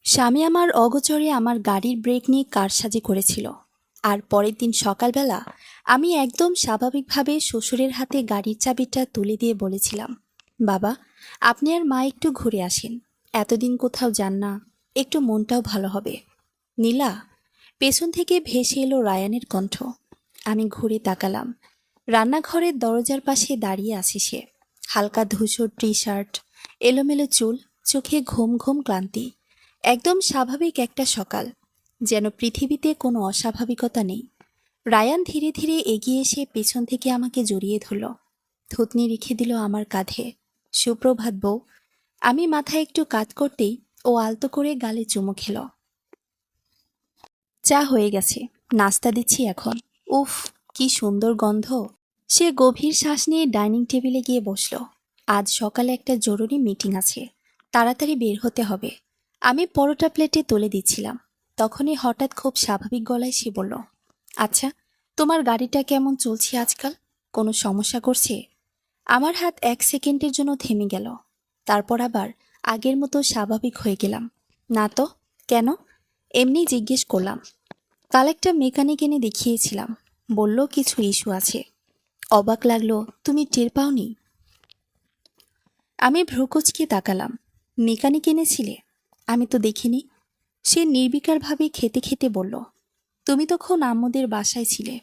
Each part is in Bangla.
স্বামী আমার অগোচরে আমার গাড়ির ব্রেক নিয়ে কারসাজি করেছিল। আর পরের দিন সকালবেলা আমি একদম স্বাভাবিকভাবে শ্বশুরের হাতে গাড়ির চাবিটা তুলে দিয়ে বলেছিলাম, বাবা, আপনি আর মা একটু ঘুরে আসেন, এতদিন কোথাও যান না, একটু মনটাও ভালো হবে। নীলা, পেছন থেকে ভেসে এলো রায়ানের কণ্ঠ। আমি ঘুরে তাকালাম। রান্নাঘরের দরজার পাশে দাঁড়িয়ে আছে সে। হালকা ধূসর টি শার্ট, এলোমেলো চুল, চোখে ঘুম ঘুম ক্লান্তি। একদম স্বাভাবিক একটা সকাল, যেন পৃথিবীতে কোনো অস্বাভাবিকতা নেই। রায়ান ধীরে ধীরে এগিয়ে এসে পেছন থেকে আমাকে জড়িয়ে ধরল, থুতনি রেখে দিল আমার কাঁধে। সুপ্রভাত বউ। আমি মাথায় একটু কাত করতেই ও আলতো করে গালে চুমু খেল। চা হয়ে গেছে, নাস্তা দিচ্ছি এখন। উফ, কি সুন্দর গন্ধ। সে গভীর শ্বাস নিয়ে ডাইনিং টেবিলে গিয়ে বসল। আজ সকালে একটা জরুরি মিটিং আছে, তাড়াতাড়ি বের হতে হবে। আমি পরোটা প্লেটে তুলে দিচ্ছিলাম, তখনই হঠাৎ খুব স্বাভাবিক গলায় সে বলল, আচ্ছা, তোমার গাড়িটা কেমন চলছে আজকাল? কোনো সমস্যা করছে? আমার হাত 1 সেকেন্ডের জন্য থেমে গেল। তারপর আবার আগের মতো স্বাভাবিক হয়ে গেলাম। না তো। কেন? এমনি জিজ্ঞেস করলাম। কাল একটা মেকানিক এনে দেখিয়েছিলাম, বলল কিছু ইস্যু আছে। অবাক লাগলো, তুমি টের পাওনি? আমি ভ্রুকুচকে তাকালাম। মেকানিক এনেছিলে? আমি তো দেখিনি। সে নির্বিকারভাবে খেতে খেতে বলল, তুমি তখন আম্মুদের বাসায় ছিলে,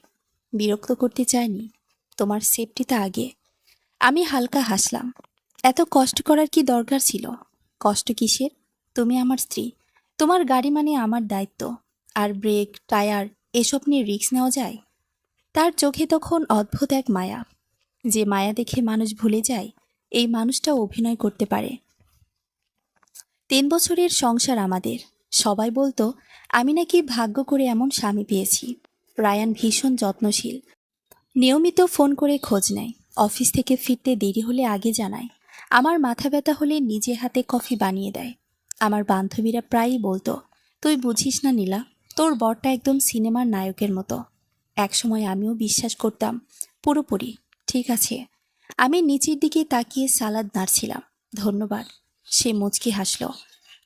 বিরক্ত করতে চাইনি, তোমার সেফটিটা আগে। আমি হালকা হাসলাম। এত কষ্ট করার কি দরকার ছিল? কষ্ট কিসের? তুমি আমার স্ত্রী, তোমার গাড়ি মানে আমার দায়িত্ব। আর ব্রেক, টায়ার, এসব নিয়ে রিস্ক নেওয়া যায়? তার চোখে তখন অদ্ভুত এক মায়া। যে মায়া দেখে মানুষ ভুলে যায় এই মানুষটাও অভিনয় করতে পারে। 3 বছরের সংসার আমাদের। সবাই বলতো আমি নাকি ভাগ্য করে এমন স্বামী পেয়েছি। রায়ান ভীষণ যত্নশীল, নিয়মিত ফোন করে খোঁজ নেয়, অফিস থেকে ফিরতে দেরি হলে আগে জানায়, আমার মাথা ব্যথা হলে নিজে হাতে কফি বানিয়ে দেয়। আমার বান্ধবীরা প্রায়ই বলতো, তুই বুঝিস না নীলা, তোর বরটা একদম সিনেমার নায়কের মতো। একসময় আমিও বিশ্বাস করতাম পুরোপুরি। ঠিক আছে। আমি নিচের দিকে তাকিয়ে সালাদ নাড়ছিলাম। ধন্যবাদ। সে মুচকি হাসল।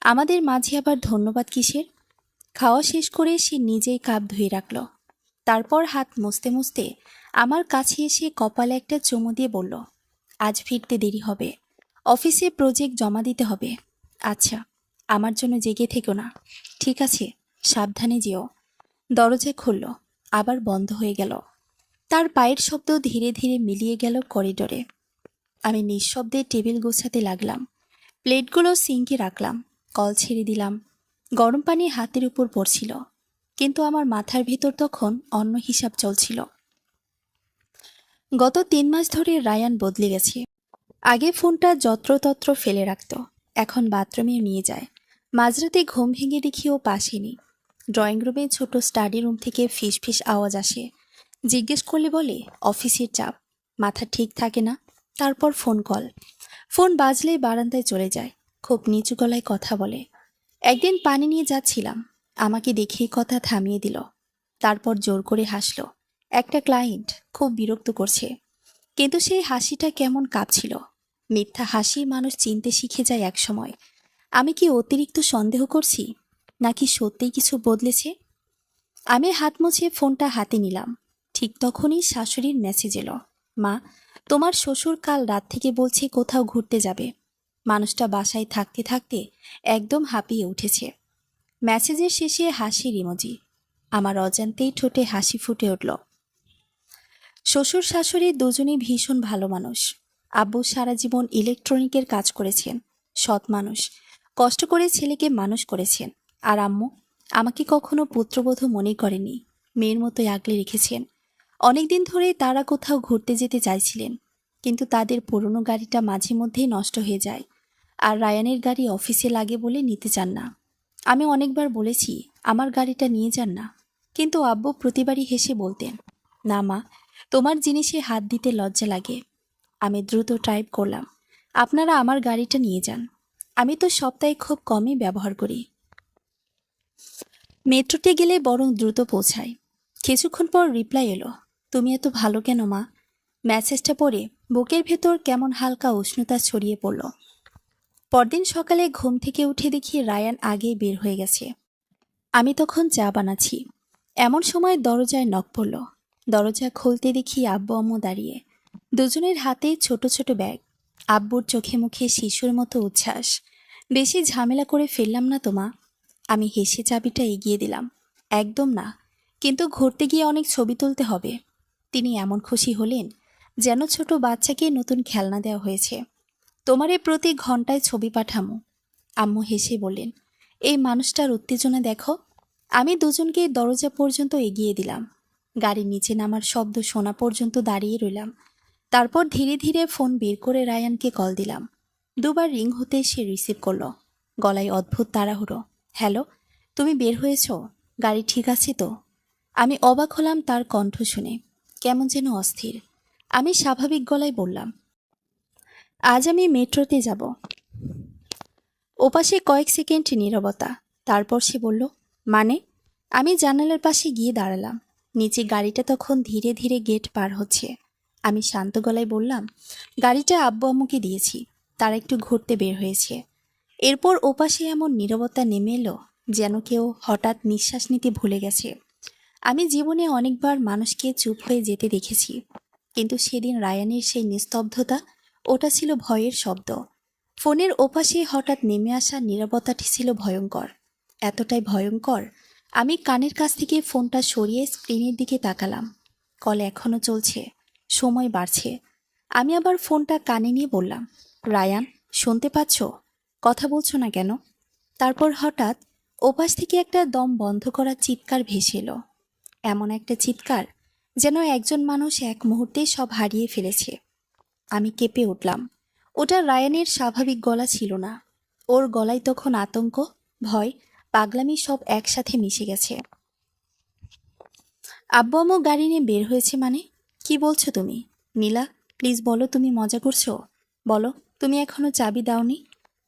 আমাদের মাঝে আবার ধন্যবাদ কিসের? খাওয়া শেষ করে সে নিজেই কাপ ধুয়ে রাখল। তারপর হাত মুছতে মুছতে আমার কাছে এসে কপালে একটা চুমু দিয়ে বলল, আজ ফিরতে দেরি হবে, অফিসে প্রজেক্ট জমা দিতে হবে। আচ্ছা, আমার জন্য জেগে থেকো না। ঠিক আছে, সাবধানে যেও। দরজা খুলল, আবার বন্ধ হয়ে গেল। তার পায়ের শব্দ ধীরে ধীরে মিলিয়ে গেল করিডোরে। আমি নিঃশব্দে টেবিল গোছাতে লাগলাম। প্লেটগুলো সিঙ্কে রাখলাম, কল ছেড়ে দিলাম। গরম পানি হাতের উপর পড়ছিল, কিন্তু আমার মাথার ভেতর তখন অন্য হিসাব চলছিল। গত 3 মাস ধরে রায়ান বদলে গেছে। আগে ফোনটা যত্রতত্র ফেলে রাখত, এখন বাথরুমে নিয়ে যায়। মাঝরাতে ঘুম ভেঙে দেখি ও পাশে নেই। ড্রয়িং রুমে ছোট স্টাডি রুম থেকে ফিস ফিস আওয়াজ আসে। জিজ্ঞেস করলে বলে অফিসের চাপ, মাথা ঠিক থাকে না। তারপর ফোন কল। ফোন বাজলেই বারান্দায় চলে যায়, খুব নিচু গলায় কথা বলে। একদিন পানি নিয়ে যাচ্ছিলাম, আমাকে দেখেই কথা থামিয়ে দিল। তারপর জোর করে হাসল। একটা ক্লায়েন্ট খুব বিরক্ত করছে, কিন্তু সেই হাসিটা কেমন কাঁপছিল। মিথ্যা হাসি মানুষ চিনতে শিখে যায় একসময়। আমি কি অতিরিক্ত সন্দেহ করছি, নাকি সত্যিই কিছু বদলেছে? আমি হাত মুছে ফোনটা হাতে নিলাম। ঠিক তখনই শাশুড়ির মেসেজ এলো, মা, তোমার শ্বশুর কাল রাত থেকে বলছে কোথাও ঘুরতে যাবে। মানুষটা বাসায় থাকতে থাকতে একদম হাঁপিয়ে উঠেছে। মেসেজের শেষে হাসির ইমোজি। আমার অজান্তেই ঠোঁটে হাসি ফুটে উঠল। শ্বশুর শাশুড়ি দুজনেই ভীষণ ভালো মানুষ। আব্বু সারা জীবন ইলেকট্রনিকের কাজ করেছেন, সৎ মানুষ, কষ্ট করে ছেলেকে মানুষ করেছেন। আর আম্মু আমাকে কখনো পুত্রবধূ মনে করেনি, মেয়ের মতোই আগলে রেখেছেন। অনেকদিন ধরে তারা কোথাও ঘুরতে যেতে চাইছিলেন, কিন্তু তাদের পুরনো গাড়িটা মাঝে মধ্যেই নষ্ট হয়ে যায়। আর রায়ানের গাড়ি অফিসে লাগে বলে নিতে চান না। আমি অনেকবার বলেছি আমার গাড়িটা নিয়ে যান না, কিন্তু আব্বু প্রতিবারই হেসে বলতেন, না মা, তোমার জিনিসে হাত দিতে লজ্জা লাগে। আমি দ্রুত টাইপ করলাম, আপনারা আমার গাড়িটা নিয়ে যান, আমি তো সপ্তাহে খুব কমই ব্যবহার করি। মেট্রোতে গেলে বরং দ্রুত পৌঁছায়। কিছুক্ষণ পর রিপ্লাই এলো, তুমি এত ভালো কেন মা? মেসেজটা পড়ে বুকের ভেতর কেমন হালকা উষ্ণতা ছড়িয়ে পড়ল। পরদিন সকালে ঘুম থেকে উঠে দেখি রায়ান আগেই বের হয়ে গেছে। আমি তখন চা বানাচ্ছি। এমন সময় দরজায় নক পড়ল। দরজা খুলতে দেখি আব্বু আম্মু দাঁড়িয়ে, দুজনের হাতে ছোট ছোট ব্যাগ। আব্বুর চোখে মুখে শিশুর মতো উচ্ছ্বাস। বেশি ঝামেলা করে ফেললাম না তো মা? আমি হেসে চাবিটা এগিয়ে দিলাম। একদম না, কিন্তু ঘুরতে গিয়ে অনেক ছবি তুলতে হবে। তিনি এমন খুশি হলেন যেন ছোট বাচ্চাকে নতুন খেলনা দেওয়া হয়েছে। তোমারে প্রতি ঘন্টায় ছবি পাঠামো। আম্মু হেসে বললেন, এই মানুষটার উত্তেজনা দেখো। আমি দুজনকে দরজা পর্যন্ত এগিয়ে দিলাম। গাড়ির নিচে নামার শব্দ শোনা পর্যন্ত দাঁড়িয়ে রইলাম। তারপর ধীরে ধীরে ফোন বের করে রায়ানকে কল দিলাম। দুবার রিং হতে সে রিসিভ করলো। গলায় অদ্ভুত তাড়াহুড়ো। হ্যালো, তুমি বের হয়েছ? গাড়ি ঠিক আছে তো? আমি অবাক হলাম তার কণ্ঠ শুনে, কেমন যেন অস্থির। আমি স্বাভাবিক গলায় বললাম, আজ আমি মেট্রোতে যাব। ওপাশে কয়েক সেকেন্ড নীরবতা। তারপর সে বলল, মানে? আমি জানালার পাশে গিয়ে দাঁড়ালাম। নিচে গাড়িটা তখন ধীরে ধীরে গেট পার হচ্ছে। আমি শান্ত গলায় বললাম, গাড়িটা আব্বু আম্মুকে দিয়েছি, তারা একটু ঘুরতে বের হয়েছে। এরপর ওপাশে এমন নীরবতা নেমে এলো যেন কেউ হঠাৎ নিঃশ্বাস নিতে ভুলে গেছে। আমি জীবনে অনেকবার মানুষকে চুপ হয়ে যেতে দেখেছি, কিন্তু সেদিন রায়ানের সেই নিস্তব্ধতা, ওটা ছিল ভয়ের শব্দ। ফোনের ওপাশে হঠাৎ নেমে আসা নীরবতাটি ছিল ভয়ঙ্কর। এতটাই ভয়ঙ্কর, আমি কানের কাছ থেকে ফোনটা সরিয়ে স্ক্রিনের দিকে তাকালাম। কল এখনো চলছে, সময় বাড়ছে। আমি আবার ফোনটা কানে নিয়ে বললাম, রায়ান, শুনতে পাচ্ছ? কথা বলছো না কেন? তারপর হঠাৎ ওপাশ থেকে একটা দম বন্ধ করা চিৎকার ভেসে এলো। এমন একটা চিৎকার যেন একজন মানুষ এক মুহূর্তেই সব হারিয়ে ফেলেছে। আমি কেঁপে উঠলাম। ওটা রায়ানের স্বাভাবিক গলা ছিল না। ওর গলায় তখন আতঙ্ক, ভয়, পাগলামি সব একসাথে মিশে গেছে। আব্বু আম্মু গাড়ি নিয়ে বের হয়েছে মানে? কি বলছো তুমি? নীলা, প্লিজ বলো তুমি মজা করছো? বলো, তুমি এখনো চাবি দাওনি?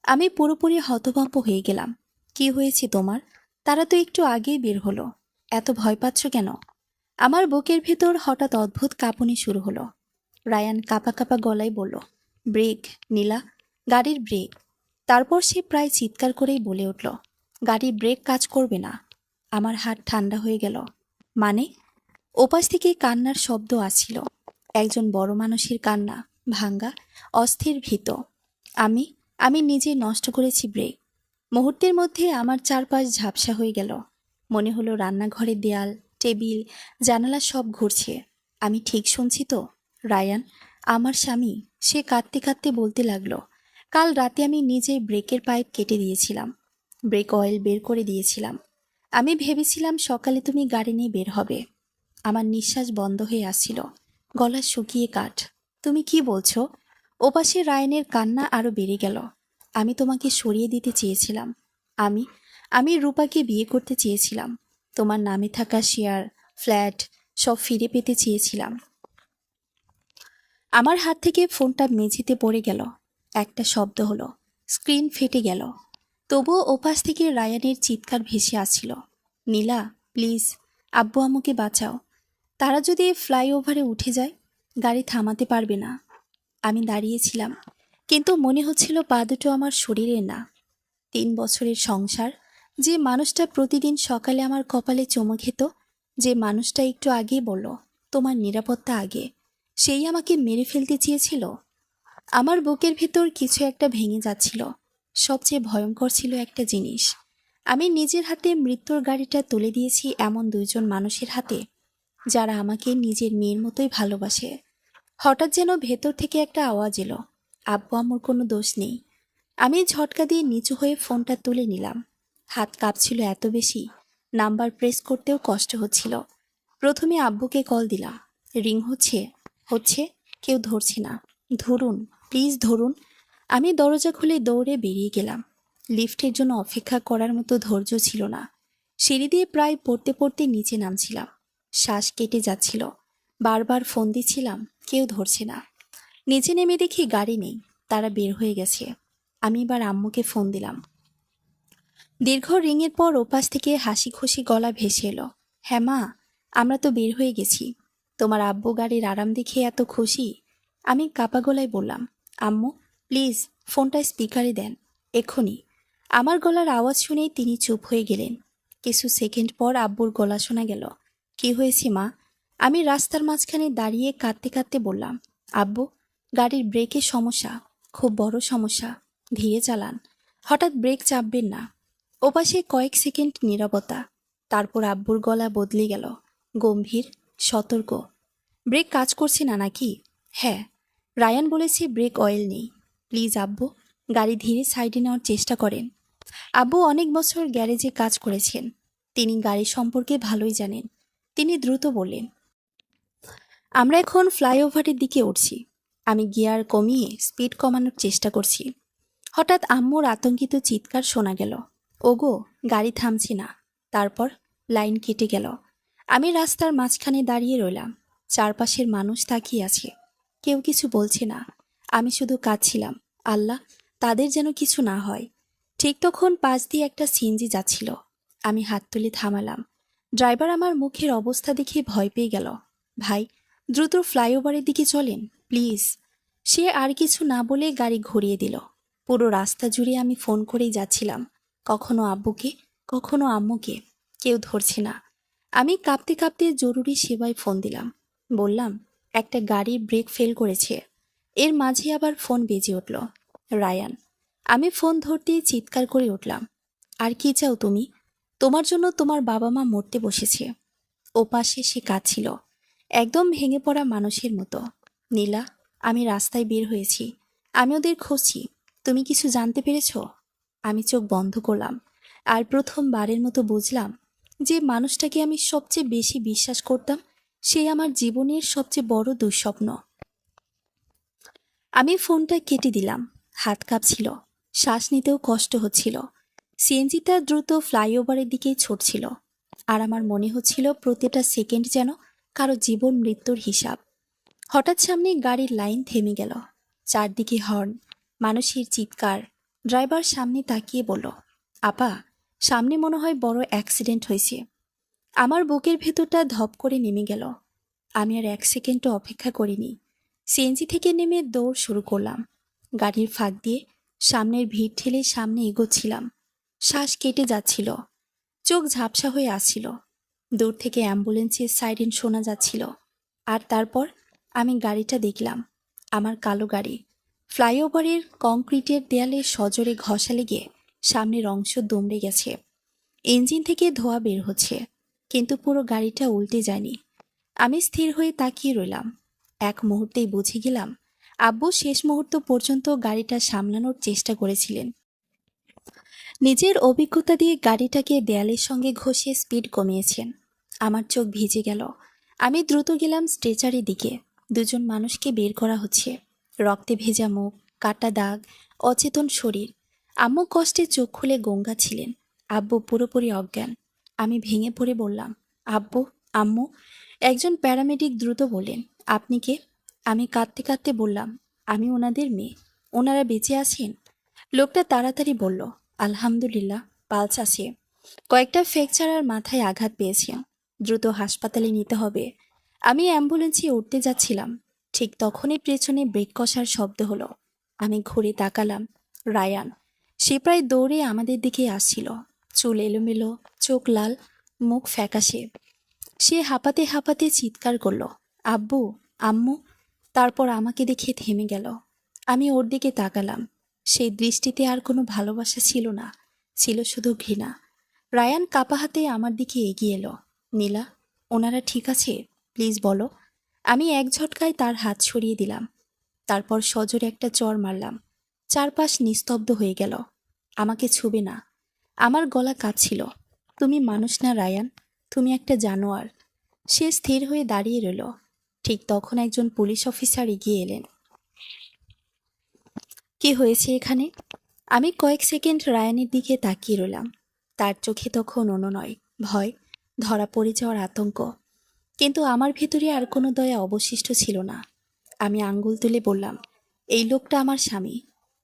আমি পুরোপুরি হতভম্ব হয়ে গেলাম। কি হয়েছে তোমার? তারা তো একটু আগেই বের হলো। এত ভয় পাচ্ছ কেন? আমার বুকের ভেতর হঠাৎ অদ্ভুত কাঁপুনি শুরু হলো। রায়ান কাঁপা কাঁপা গলায় বলল, ব্রেক, নীলা, গাড়ির ব্রেক। তারপর সে প্রায় চিৎকার করেই বলে উঠল, গাড়ির ব্রেক কাজ করবে না। আমার হাত ঠান্ডা হয়ে গেল। মানে? ওপাশ থেকে কান্নার শব্দ আসছিল। একজন বড় মানুষের কান্না, ভাঙ্গা, অস্থির ভীত। আমি আমি নিজে নষ্ট করেছি ব্রেক। মুহূর্তের মধ্যে আমার চারপাশ ঝাপসা হয়ে গেল। মনে হলো রান্নাঘরের দেয়াল, টেবিল, জানালা সব ঘুরছে। আমি ঠিক শুনছি তো? রায়ান, আমার স্বামী, সে কাঁদতে কাঁদতে বলতে লাগলো, কাল রাতে আমি নিজে ব্রেকের পাইপ কেটে দিয়েছিলাম, ব্রেক অয়েল বের করে দিয়েছিলাম। আমি ভেবেছিলাম সকালে তুমি গাড়ি নিয়ে বের হবে। আমার নিঃশ্বাস বন্ধ হয়ে আসছিল, গলা শুকিয়ে কাঠ। তুমি কি বলছো? ওপাশে রায়ানের কান্না আরো বেড়ে গেল। আমি তোমাকে সরিয়ে দিতে চেয়েছিলাম। আমি আমি রূপাকে বিয়ে করতে চেয়েছিলাম। তোমার নামে থাকা শেয়ার, ফ্ল্যাট সব ফিরে পেতে চেয়েছিলাম। আমার হাত থেকে ফোনটা মেঝেতে পড়ে গেল। একটা শব্দ হলো, স্ক্রিন ফেটে গেল। তবুও ওপাশ থেকে রায়ানের চিৎকার ভেসে আসছিল, নীলা, প্লিজ, আব্বু আম্মুকে বাঁচাও। তারা যদি ফ্লাইওভারে উঠে যায়, গাড়ি থামাতে পারবে না। আমি দাঁড়িয়েছিলাম, কিন্তু মনে হচ্ছিল পা দুটো আমার শরীরে না। 3 বছরের সংসার, যে মানুষটা প্রতিদিন সকালে আমার কপালে চুমু খেত, যে মানুষটা একটু আগেই বলল তোমার নিরাপত্তা আগে, সেই আমাকে মেরে ফেলতে চেয়েছিল। আমার বুকের ভেতর কিছু একটা ভেঙে যাচ্ছিল। সবচেয়ে ভয়ঙ্কর ছিল একটা জিনিস, আমি নিজের হাতে মৃত্যুর গাড়িটা তুলে দিয়েছি এমন দুইজন মানুষের হাতে, যারা আমাকে নিজের মেয়ের মতোই ভালোবাসে। হঠাৎ যেন ভেতর থেকে একটা আওয়াজ এলো, আব্বু আম্মুর কোনো দোষ নেই। আমি ঝটকা দিয়ে নিচু হয়ে ফোনটা তুলে নিলাম। হাত কাঁপছিল এত বেশি, নাম্বার প্রেস করতেও কষ্ট হচ্ছিল। প্রথমে আব্বুকে কল দিলাম। রিং হচ্ছে হচ্ছে কেউ ধরছে না। ধরুন, প্লিজ ধরুন। আমি দরজা খুলে দৌড়ে বেরিয়ে গেলাম। লিফটের জন্য অপেক্ষা করার মতো ধৈর্য ছিল না। সিঁড়ি দিয়ে প্রায় পড়তে পড়তে নিচে নামছিলাম। শ্বাস কেটে যাচ্ছিল। বারবার ফোন দিচ্ছিলাম, কেউ ধরছে না। নিচে নেমে দেখি গাড়ি নেই, তারা বের হয়ে গেছে। আমি এবার আম্মুকে ফোন দিলাম। দীর্ঘ রিংয়ের পর ওপাশ থেকে হাসি খুশি গলা ভেসে এলো, হ্যাঁ মা, আমরা তো বের হয়ে গেছি। তোমার আব্বু গাড়ির আরাম দেখে এত খুশি। আমি কাপা গলায় বললাম, আম্মু, প্লিজ ফোনটা স্পিকারে দেন। এক্ষুনি। আমার গলার আওয়াজ শুনেই তিনি চুপ হয়ে গেলেন। কিছু সেকেন্ড পর আব্বুর গলা শোনা গেল। কি হয়েছে মা? আমি রাস্তার মাঝখানে দাঁড়িয়ে কাঁদতে কাঁদতে বললাম, আব্বু, গাড়ির ব্রেকের সমস্যা, খুব বড় সমস্যা, ধীরে চালান, হঠাৎ ব্রেক চাপবেন না। ওপাশে কয়েক সেকেন্ড নীরবতা। তারপর আব্বুর গলা বদলে গেল, গম্ভীর, সতর্ক। ব্রেক কাজ করছে না নাকি? হ্যাঁ, রায়ান বলেছে ব্রেক অয়েল নেই। প্লিজ আব্বু, গাড়ি ধীরে সাইডে নেওয়ার চেষ্টা করেন। আব্বু অনেক বছর গ্যারেজে কাজ করেছেন, তিনি গাড়ি সম্পর্কে ভালোই জানেন। তিনি দ্রুত বললেন, আমরা এখন ফ্লাইওভারের দিকে উঠছি। আমি গিয়ার কমিয়ে স্পিড কমানোর চেষ্টা করছি। হঠাৎ আম্মুর আতঙ্কিত চিৎকার শোনা গেল, ওগো, গাড়ি থামছি না। তারপর লাইন কেটে গেল। আমি রাস্তার মাঝখানে দাঁড়িয়ে রইলাম। চারপাশের মানুষ তাকিয়ে আছে, কেউ কিছু বলছে না। আমি শুধু কাঁদছিলাম, আল্লাহ, তাদের যেন কিছু না হয়। ঠিক তখন পাশ দিয়ে একটা সিএনজি যাচ্ছিল। আমি হাত তুলে থামালাম। ড্রাইভার আমার মুখের অবস্থা দেখে ভয় পেয়ে গেল। ভাই, দ্রুত ফ্লাইওভারের দিকে চলেন প্লিজ। সে আর কিছু না বলে গাড়ি ঘুরিয়ে দিল। পুরো রাস্তা জুড়ে আমি ফোন করেই যাচ্ছিলাম, কখনো আব্বুকে, কখনো আম্মুকে। কেউ ধরছে না। আমি কাঁপতে কাঁপতে জরুরি সেবায় ফোন দিলাম। বললাম, একটা গাড়ির ব্রেক ফেল করেছে। এর মাঝে আবার ফোন বেজে উঠল। রায়ান। আমি ফোন ধরতেই চিৎকার করে উঠলাম, আর কি চাও তুমি? তোমার জন্য তোমার বাবা মা মরতে বসেছে। ও পাশে সে কাঁদছিল, একদম ভেঙে পড়া মানুষের মতো। নীলা, আমি রাস্তায় বের হয়েছি, আমি ওদের খুঁজছি। তুমি কিছু জানতে পেরেছ? আমি চোখ বন্ধ করলাম, আর প্রথমবারের মতো বুঝলাম যে মানুষটাকে আমি সবচেয়ে বেশি বিশ্বাস করতাম, সে আমার জীবনের সবচেয়ে বড় দুঃস্বপ্ন। আমি ফোনটা কেটে দিলাম। হাত কাঁপছিল, শ্বাস নিতেও কষ্ট হচ্ছিল। সিএনজিটা দ্রুত ফ্লাইওভারের দিকেই ছুটছিল, আর আমার মনে হচ্ছিল প্রতিটা সেকেন্ড যেন কারো জীবন মৃত্যুর হিসাব। হঠাৎ সামনে গাড়ির লাইন থেমে গেল। চারদিকে হর্ন, মানুষের চিৎকার। ড্রাইভার সামনে তাকিয়ে বলল, আপা, সামনে মনে হয় বড় অ্যাক্সিডেন্ট হয়েছে। আমার বুকের ভেতরটা ধপ করে নেমে গেল। আমি আর এক সেকেন্ডও অপেক্ষা করিনি। সিএনজি থেকে নেমে দৌড় শুরু করলাম। গাড়ির ফাঁক দিয়ে সামনের ভিড় ঠেলে সামনে এগোচ্ছিলাম। শ্বাস কেটে যাচ্ছিল, চোখ ঝাপসা হয়ে আসছিল। দূর থেকে অ্যাম্বুলেন্সের সাইরেন শোনা যাচ্ছিল। আর তারপর আমি গাড়িটা দেখলাম, আমার কালো গাড়ি। ফ্লাইওভারের কংক্রিটের দেয়ালে সজোরে ঘষা লেগে সামনের অংশ দুমড়ে গেছে। ইঞ্জিন থেকে ধোঁয়া বের হচ্ছে, কিন্তু পুরো গাড়িটা উল্টে যায়নি। আমি স্থির হয়ে তাকিয়ে রইলাম। এক মুহূর্তেই বুঝে গেলাম, আব্বু শেষ মুহূর্ত পর্যন্ত গাড়িটা সামলানোর চেষ্টা করেছিলেন। নিজের অভিজ্ঞতা দিয়ে গাড়িটাকে দেয়ালের সঙ্গে ঘষে স্পিড কমিয়েছেন। আমার চোখ ভিজে গেল। আমি দ্রুত গেলাম স্ট্রেচারের দিকে। দুজন মানুষকে বের করা হচ্ছে, রক্তে ভেজা মুখ, কাটা দাগ, অচেতন শরীর। আম্মু কষ্টে চোখ খুলে গঙ্গা ছিলেন, আব্বু পুরোপুরি অজ্ঞান। আমি ভেঙে পড়ে বললাম, আব্বু, আম্মু। একজন প্যারামেডিক দ্রুত বললেন, আপনি কে? আমি কাঁদতে কাঁদতে বললাম, আমি ওনাদের মেয়ে। ওনারা বেঁচে আছেন? লোকটা তাড়াতাড়ি বলল, আলহামদুলিল্লাহ, পালস আছে, কয়েকটা ফ্র্যাকচার আর মাথায় আঘাত পেয়েছে, দ্রুত হাসপাতালে নিতে হবে। আমি অ্যাম্বুলেন্সে উঠতে যাচ্ছিলাম, ঠিক তখনই পেছনে ব্রেক কষার শব্দ হলো। আমি ঘুরে তাকালাম, রায়ান। সে প্রায় দৌড়ে আমাদের দিকে আসছিল, চুল এলোমেলো, চোখ লাল, মুখ ফ্যাকাশে। সে হাঁপাতে হাঁপাতে চিৎকার করল, আব্বু, আম্মু। তারপর আমাকে দেখে থেমে গেল। আমি ওর দিকে তাকালাম। সেই দৃষ্টিতে আর কোনো ভালোবাসা ছিল না, ছিল শুধু ঘৃণা। রায়ান কাপা হাতে আমার দিকে এগিয়ে এলো। নীলা, ওনারা ঠিক আছে? প্লিজ বলো। আমি এক ঝটকায় তার হাত সরিয়ে দিলাম। তারপর সজোরে একটা চড় মারলাম। চারপাশ নিস্তব্ধ হয়ে গেল। আমাকে ছুবে না। আমার গলা কাঁপছিল। তুমি মানুষ না রায়ান, তুমি একটা জানোয়ার। সে স্থির হয়ে দাঁড়িয়ে রইল। ঠিক তখন একজন পুলিশ অফিসার এগিয়ে এলেন। কি হয়েছে এখানে? আমি কয়েক সেকেন্ড রায়ানের দিকে তাকিয়ে রইলাম। তার চোখে তখন অনুনয়, ভয়, ধরা পড়ে যাওয়ার আতঙ্ক। কিন্তু আমার ভেতরে আর কোনো দয়া অবশিষ্ট ছিল না। আমি আঙ্গুল তুলে বললাম, এই লোকটা আমার স্বামী।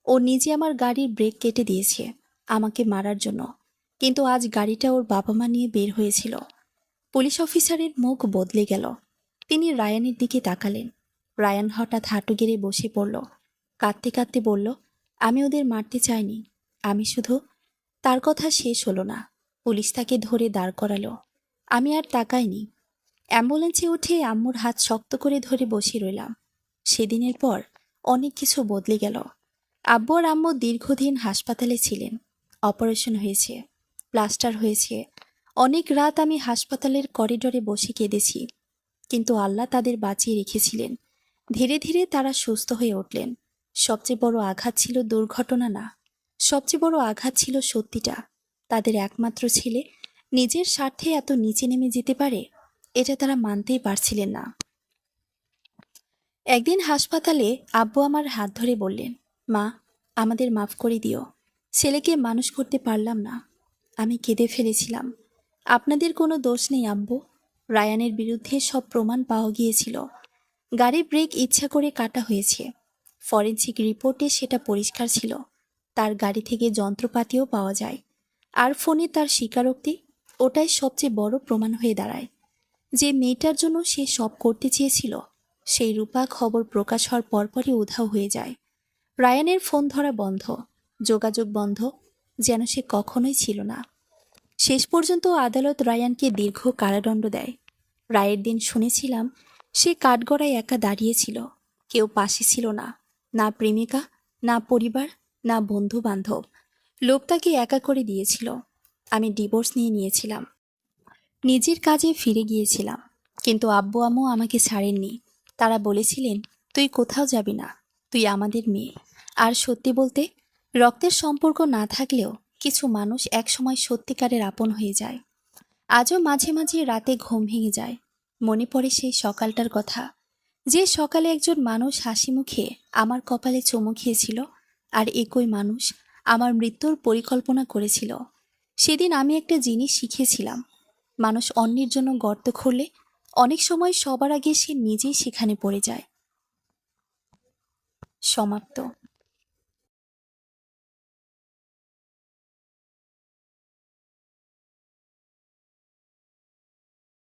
ও নিজে আমার গাড়ির ব্রেক কেটে দিয়েছে আমাকে মারার জন্য, কিন্তু আজ গাড়িটা ওর বাবা মা নিয়ে বের হয়েছিল। পুলিশ অফিসারের মুখ বদলে গেল। তিনি রায়ানের দিকে তাকালেন। রায়ান হঠাৎ হাঁটু গেড়ে বসে পড়ল, কাঁদতে কাঁদতে বলল, আমি ওদের মারতে চাইনি, আমি শুধু তার কথা শেষ হলো না, পুলিশ তাকে ধরে দাঁড় করালো। আমি আর তাকাইনি। অ্যাম্বুলেন্সে উঠে আম্মুর হাত শক্ত করে ধরে বসে রইলাম। সেদিনের পর অনেক কিছু বদলে গেল। আব্বু আর আম্মু দীর্ঘদিন হাসপাতালে ছিলেন। অপারেশন হয়েছে, প্লাস্টার হয়েছে। অনেক রাত আমি হাসপাতালের করিডোরে বসে কেঁদেছি, কিন্তু আল্লাহ তাদের বাঁচিয়ে রেখেছিলেন। ধীরে ধীরে তারা সুস্থ হয়ে উঠলেন। সবচেয়ে বড় আঘাত ছিল দুর্ঘটনা না, সবচেয়ে বড় আঘাত ছিল সত্যিটা। তাদের একমাত্র ছেলে নিজের স্বার্থে এত নিচে নেমে যেতে পারে, এটা তারা মানতেই পারছিলেন না। একদিন হাসপাতালে আব্বু আমার হাত ধরে বললেন, মা, আমাদের মাফ করে দিও, ছেলেকে মানুষ করতে পারলাম না। আমি কেঁদে ফেলেছিলাম। আপনাদের কোনো দোষ নেই আব্বু। রায়ানের বিরুদ্ধে সব প্রমাণ পাওয়া গিয়েছিল। গাড়ির ব্রেক ইচ্ছা করে কাটা হয়েছে। ফরেনসিক রিপোর্টে সেটা পরিষ্কার ছিল। তার গাড়ি থেকে যন্ত্রপাতিও পাওয়া যায়। আর ফোনে তার স্বীকারোক্তি, ওটাই সবচেয়ে বড় প্রমাণ হয়ে দাঁড়ায়। যে মেয়েটার জন্য সে সব করতে চেয়েছিল, সেই রূপা খবর প্রকাশ হওয়ার পরপরই উধাও হয়ে যায়। রায়ানের ফোন ধরা বন্ধ, যোগাযোগ বন্ধ, যেন সে কখনোই ছিল না। শেষ পর্যন্ত আদালত রায়ানকে দীর্ঘ কারাদণ্ড দেয়। রায়ের দিন শুনেছিলাম সে কাঠগড়ায় একা দাঁড়িয়েছিল। কেউ পাশে ছিল না, না প্রেমিকা, না পরিবার, না বন্ধু বান্ধব। লোক তাকে একা করে দিয়েছিল। আমি ডিভোর্স নিয়েছিলাম, নিজের কাজে ফিরে গিয়েছিলাম, কিন্তু আব্বু আম্মু আমাকে ছাড়েননি। তারা বলেছিলেন, তুই কোথাও যাবি না, তুই আমাদের মেয়ে। আর সত্যি বলতে, রক্তের সম্পর্ক না থাকলেও কিছু মানুষ একসময় সত্যিকারের আপন হয়ে যায়। আজও মাঝে মাঝে রাতে ঘুম ভেঙে যায়, মনে পড়ে সেই সকালটার কথা, যে সকালে একজন মানুষ হাসি মুখে আমার কপালে চুমু খেয়েছিল, আর একই মানুষ আমার মৃত্যুর পরিকল্পনা করেছিল। সেদিন আমি একটা জিনিস শিখেছিলাম, মানুষ অন্যের জন্য গর্ত খুঁড়লে অনেক সময় সবার আগে সে নিজেই সেখানে পড়ে যায়। সমাপ্ত।